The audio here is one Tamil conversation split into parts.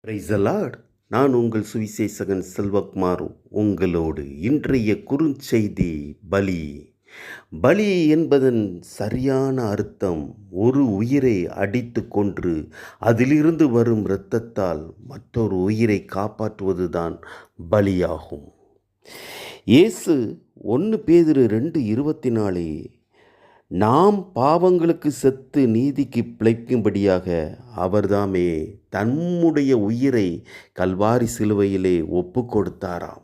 Praise the Lord. நான் உங்கள் சுவிசேஷகன் செல்வகுமார் உங்களோடு. இன்றைய குறுஞ்செய்தி பலி. பலி என்பதன் சரியான அர்த்தம் ஒரு உயிரை அடித்து கொன்று அதிலிருந்து வரும் இரத்தத்தால் மற்றொரு உயிரை காப்பாற்றுவதுதான் பலியாகும். இயேசு 1 பேதுரு 2:24 நாம் பாவங்களுக்கு செத்து நீதிக்கு பிழைக்கும்படியாக அவர்தாமே தம்முடைய உயிரை கல்வாரி சிலுவையிலே ஒப்பு கொடுத்தாராம்.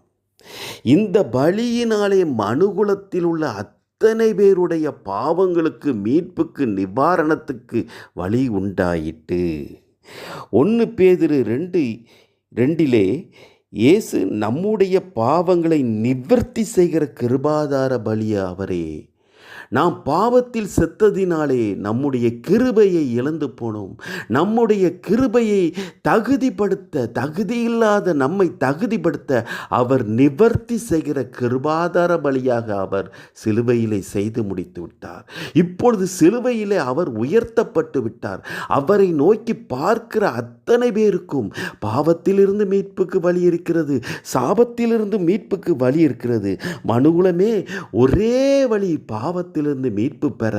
இந்த பலியினாலே மனுகுலத்தில் உள்ள அத்தனை பேருடைய பாவங்களுக்கு மீட்புக்கு நிவாரணத்துக்கு வழி உண்டாயிற்று. 1 பேதுரு 2:2 இயேசு நம்முடைய பாவங்களை நிவர்த்தி செய்கிற கிருபாதார பலிய அவரே. நாம் பாவத்தில் செத்ததினாலே நம்முடைய கிருபையை இழந்து போனோம். நம்முடைய கிருபையை தகுதியில்லாத நம்மை தகுதிப்படுத்த அவர் நிவர்த்தி செய்கிற கிருபாதார பலியாக அவர் சிலுவையிலே செய்து முடித்து விட்டார். இப்பொழுது சிலுவையிலே அவர் உயர்த்தப்பட்டு விட்டார். அவரை நோக்கி பார்க்கிற அத்தனை பேருக்கும் பாவத்திலிருந்து மீட்புக்கு வழி இருக்கிறது, சாபத்திலிருந்து மீட்புக்கு வழி இருக்கிறது. மனுகுலமே ஒரே வழி பாவத்திலிருந்து மீட்பு பெற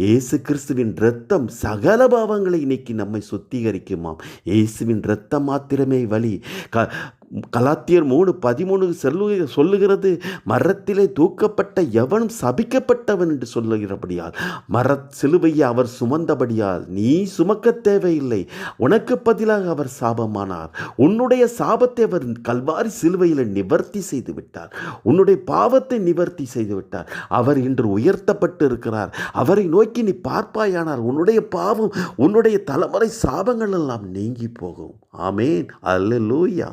இயேசு கிறிஸ்துவின் இரத்தம் சகல பாவங்களை நீக்கி நம்மை சுத்திகரிக்குமாம். இயேசுவின் இரத்தம் மாத்திரமே வழி. கலாத்தியர் 3:13 சொல்லுகிறது, மரத்திலே தூக்கப்பட்ட எவனும் சபிக்கப்பட்டவன் என்று சொல்லுகிறபடியால் சிலுவையை அவர் சுமந்தபடியால் நீ சுமக்க தேவையில்லை. உனக்கு பதிலாக அவர் சாபமானார். உன்னுடைய சாபத்தை அவர் கல்வாரி சிலுவையில் நிவர்த்தி செய்து விட்டார். உன்னுடைய பாவத்தை நிவர்த்தி செய்து விட்டார். அவர் இன்று உயர்த்தப்பட்டு இருக்கிறார். அவரை நோக்கி நீ பார்ப்பாயானால் உன்னுடைய பாவம், உன்னுடைய தலைமுறை சாபங்கள் எல்லாம் நீங்கி போகும். ஆமேன். அல்லேலூயா.